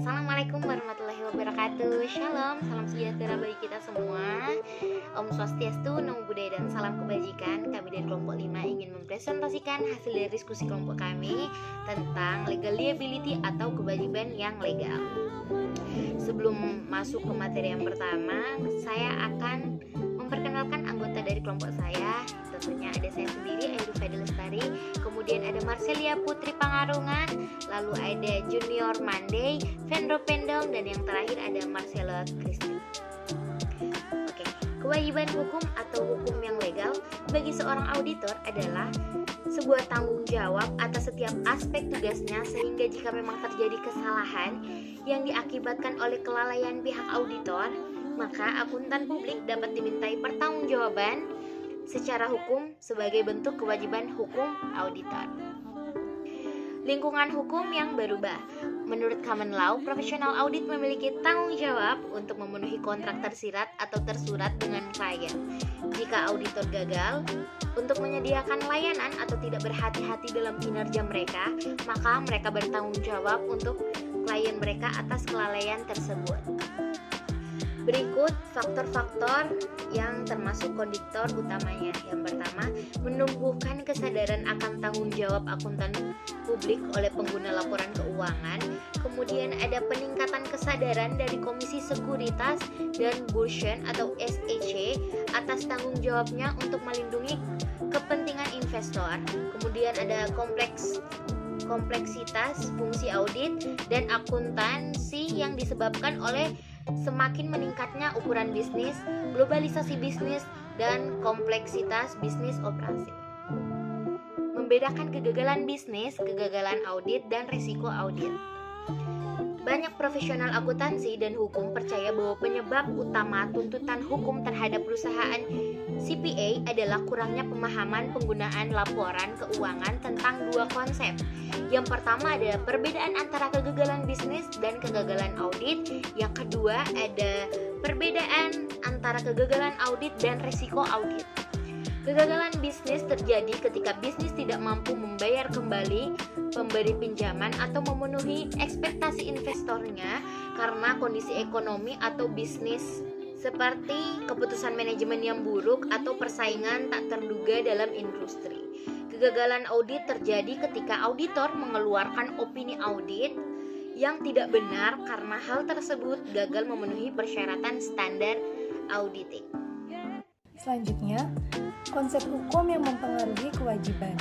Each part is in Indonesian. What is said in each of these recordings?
Assalamualaikum warahmatullahi wabarakatuh. Shalom, salam sejahtera bagi kita semua. Om Swastiastu, Namo Buddhaya, dan salam kebajikan. Kami dari kelompok 5 ingin mempresentasikan hasil dari diskusi kelompok kami tentang legal liability atau kewajiban yang legal. Sebelum masuk ke materi yang pertama, saya akan memperkenalkan anggota dari kelompok saya. Tentunya ada saya sendiri, Airu Fadil Lestari, kemudian ada Marcelia Putri Pangarungan, lalu ada Junior Monday, Vendro Pendong, dan yang terakhir ada Marcelo Christine. Oke, kewajiban hukum atau hukum yang legal bagi seorang auditor adalah sebuah tanggung jawab atas setiap aspek tugasnya, sehingga jika memang terjadi kesalahan yang diakibatkan oleh kelalaian pihak auditor, maka akuntan publik dapat dimintai pertanggungjawaban secara hukum sebagai bentuk kewajiban hukum auditor. Lingkungan hukum yang berubah. Menurut common law, profesional audit memiliki tanggung jawab untuk memenuhi kontrak tersirat atau tersurat dengan klien. Jika auditor gagal untuk menyediakan layanan atau tidak berhati-hati dalam kinerja mereka, maka mereka bertanggung jawab untuk klien mereka atas kelalaian tersebut. Berikut faktor-faktor yang termasuk konduktor utamanya. Yang pertama, menumbuhkan kesadaran akan tanggung jawab akuntan publik oleh pengguna laporan keuangan. Kemudian ada peningkatan kesadaran dari Komisi Sekuritas dan Bursen atau SEC atas tanggung jawabnya untuk melindungi kepentingan investor. Kemudian ada kompleksitas fungsi audit dan akuntansi yang disebabkan oleh semakin meningkatnya ukuran bisnis, globalisasi bisnis, dan kompleksitas bisnis operasi. Membedakan kegagalan bisnis, kegagalan audit, dan risiko audit. Banyak profesional akuntansi dan hukum percaya bahwa penyebab utama tuntutan hukum terhadap perusahaan CPA adalah kurangnya pemahaman penggunaan laporan keuangan tentang dua konsep. Yang pertama adalah perbedaan antara kegagalan bisnis dan kegagalan audit. Yang kedua ada perbedaan antara kegagalan audit dan risiko audit. Kegagalan bisnis terjadi ketika bisnis tidak mampu membayar kembali pemberi pinjaman atau memenuhi ekspektasi investornya karena kondisi ekonomi atau bisnis seperti keputusan manajemen yang buruk atau persaingan tak terduga dalam industri. Kegagalan audit terjadi ketika auditor mengeluarkan opini audit yang tidak benar karena hal tersebut gagal memenuhi persyaratan standar auditing. Selanjutnya, konsep hukum yang mempengaruhi kewajiban.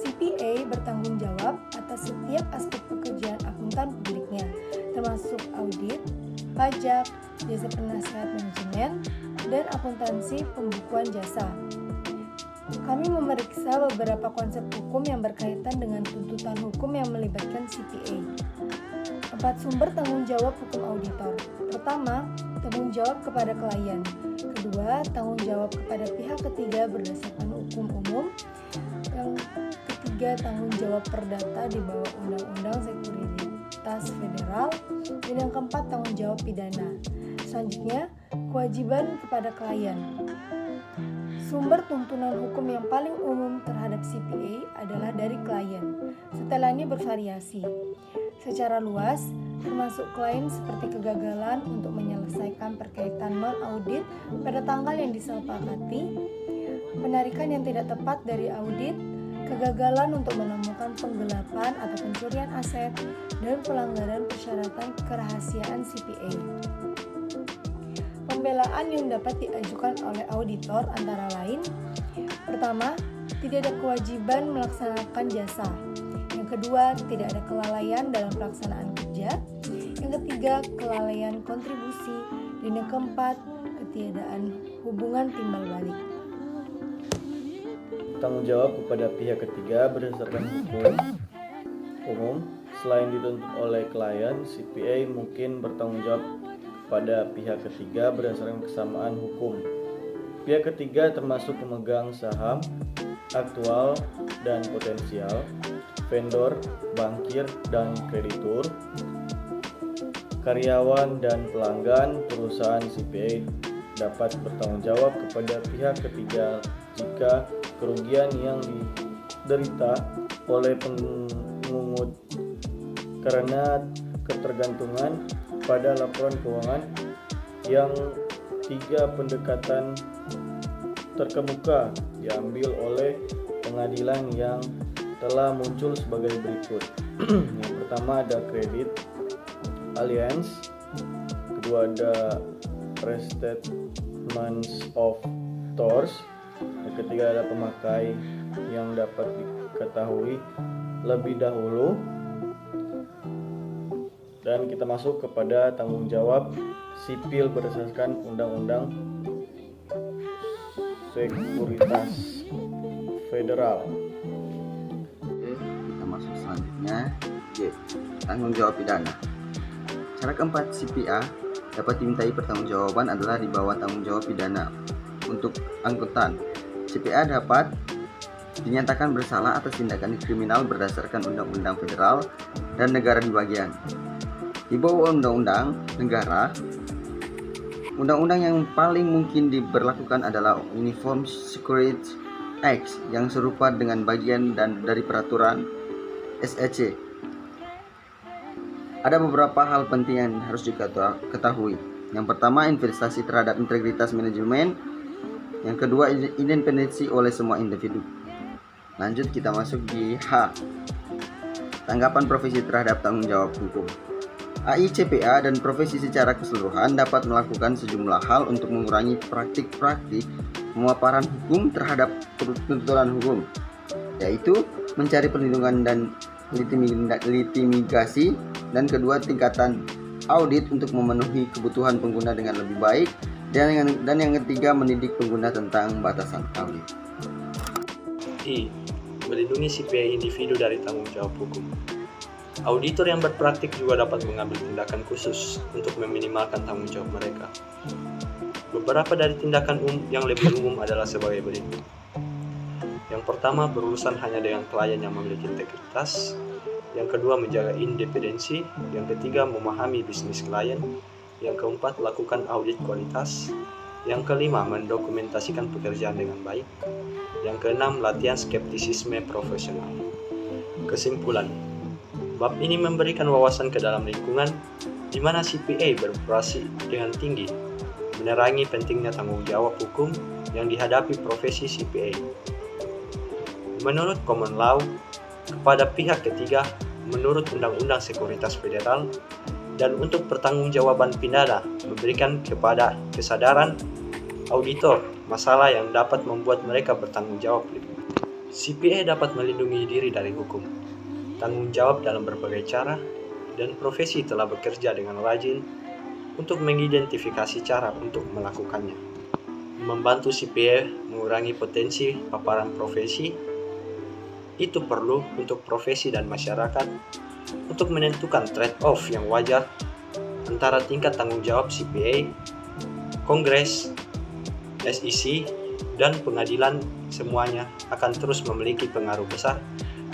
CPA bertanggung jawab atas setiap aspek pekerjaan akuntan publiknya, termasuk audit, pajak, jasa penasihat manajemen, dan akuntansi pembukuan jasa. Kami memeriksa beberapa konsep hukum yang berkaitan dengan tuntutan hukum yang melibatkan CPA. 4 sumber tanggung jawab hukum auditor. Pertama, tanggung jawab kepada klien. Kedua, tanggung jawab kepada pihak ketiga berdasarkan hukum umum. Yang ketiga, tanggung jawab perdata di bawah Undang-Undang Sekuritas Federal. Dan yang keempat, tanggung jawab pidana. Selanjutnya, kewajiban kepada klien. Sumber tuntunan hukum yang paling umum terhadap CPA adalah dari klien. Setelannya bervariasi secara luas, termasuk klaim seperti kegagalan untuk menyelesaikan perkaitan non-audit pada tanggal yang disepakati, penarikan yang tidak tepat dari audit, kegagalan untuk menemukan penggelapan atau pencurian aset, dan pelanggaran persyaratan kerahasiaan CPA. Pembelaan yang dapat diajukan oleh auditor antara lain: pertama, tidak ada kewajiban melaksanakan jasa. Yang kedua, tidak ada kelalaian dalam pelaksanaan kerja. Yang ketiga, kelalaian kontribusi. Dan yang keempat, ketiadaan hubungan timbal balik. Tanggung jawab kepada pihak ketiga berdasarkan hukum umum. Selain dituntut oleh klien, CPA mungkin bertanggung jawab pada pihak ketiga berdasarkan kesamaan hukum. Pihak ketiga termasuk pemegang saham, aktual dan potensial, vendor, bankir, dan kreditur, karyawan dan pelanggan. Perusahaan CPA dapat bertanggung jawab kepada pihak ketiga jika kerugian yang diderita oleh pemungut karena ketergantungan pada laporan keuangan yang 3 pendekatan terkemuka diambil oleh pengadilan yang telah muncul sebagai berikut. Yang pertama ada Credit Alliance, kedua ada Restatements of Torts, yang ketiga ada pemakai yang dapat diketahui lebih dahulu, dan kita masuk kepada tanggung jawab sipil berdasarkan Undang-Undang Sekuritas Federal. Oke, kita masuk selanjutnya. J. Tanggung jawab pidana. Cara keempat, CPA dapat dimintai pertanggungjawaban adalah di bawah tanggung jawab pidana. Untuk angkutan, CPA dapat dinyatakan bersalah atas tindakan kriminal berdasarkan Undang-Undang Federal dan negara di bagian. Di bawah Undang-Undang negara, undang-undang yang paling mungkin diberlakukan adalah Uniform Security Act yang serupa dengan bagian dan dari peraturan SEC. Ada beberapa hal penting yang harus diketahui. Yang pertama, investasi terhadap integritas manajemen. Yang kedua, independensi oleh semua individu. Lanjut kita masuk di H. Tanggapan profesi terhadap tanggung jawab hukum. AICPA dan profesi secara keseluruhan dapat melakukan sejumlah hal untuk mengurangi praktik-praktik pemaparan hukum terhadap tuntutan hukum, yaitu mencari perlindungan dan litigasi, dan kedua tingkatan audit untuk memenuhi kebutuhan pengguna dengan lebih baik, dan yang ketiga mendidik pengguna tentang batasan audit. I. Melindungi CPA individu dari tanggung jawab hukum. Auditor yang berpraktik juga dapat mengambil tindakan khusus untuk meminimalkan tanggung jawab mereka. Beberapa dari tindakan yang lebih umum adalah sebagai berikut. Yang pertama, berurusan hanya dengan klien yang memiliki integritas. Yang kedua, menjaga independensi. Yang ketiga, memahami bisnis klien. Yang keempat, lakukan audit kualitas. Yang kelima, mendokumentasikan pekerjaan dengan baik. Yang keenam, latihan skeptisisme profesional. Kesimpulan, bab ini memberikan wawasan ke dalam lingkungan di mana CPA beroperasi dengan tinggi, menerangi pentingnya tanggung jawab hukum yang dihadapi profesi CPA. Menurut common law, kepada pihak ketiga menurut Undang-Undang Sekuritas Federal, dan untuk pertanggungjawaban pidana memberikan kepada kesadaran auditor masalah yang dapat membuat mereka bertanggung jawab lebih. CPA dapat melindungi diri dari hukum, tanggung jawab dalam berbagai cara, dan profesi telah bekerja dengan rajin untuk mengidentifikasi cara untuk melakukannya. Membantu CPA mengurangi potensi paparan profesi, itu perlu untuk profesi dan masyarakat untuk menentukan trade-off yang wajar antara tingkat tanggung jawab CPA, Kongres, SEC, dan pengadilan. Semuanya akan terus memiliki pengaruh besar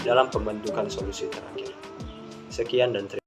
dalam pembentukan solusi terakhir. Sekian dan terima kasih.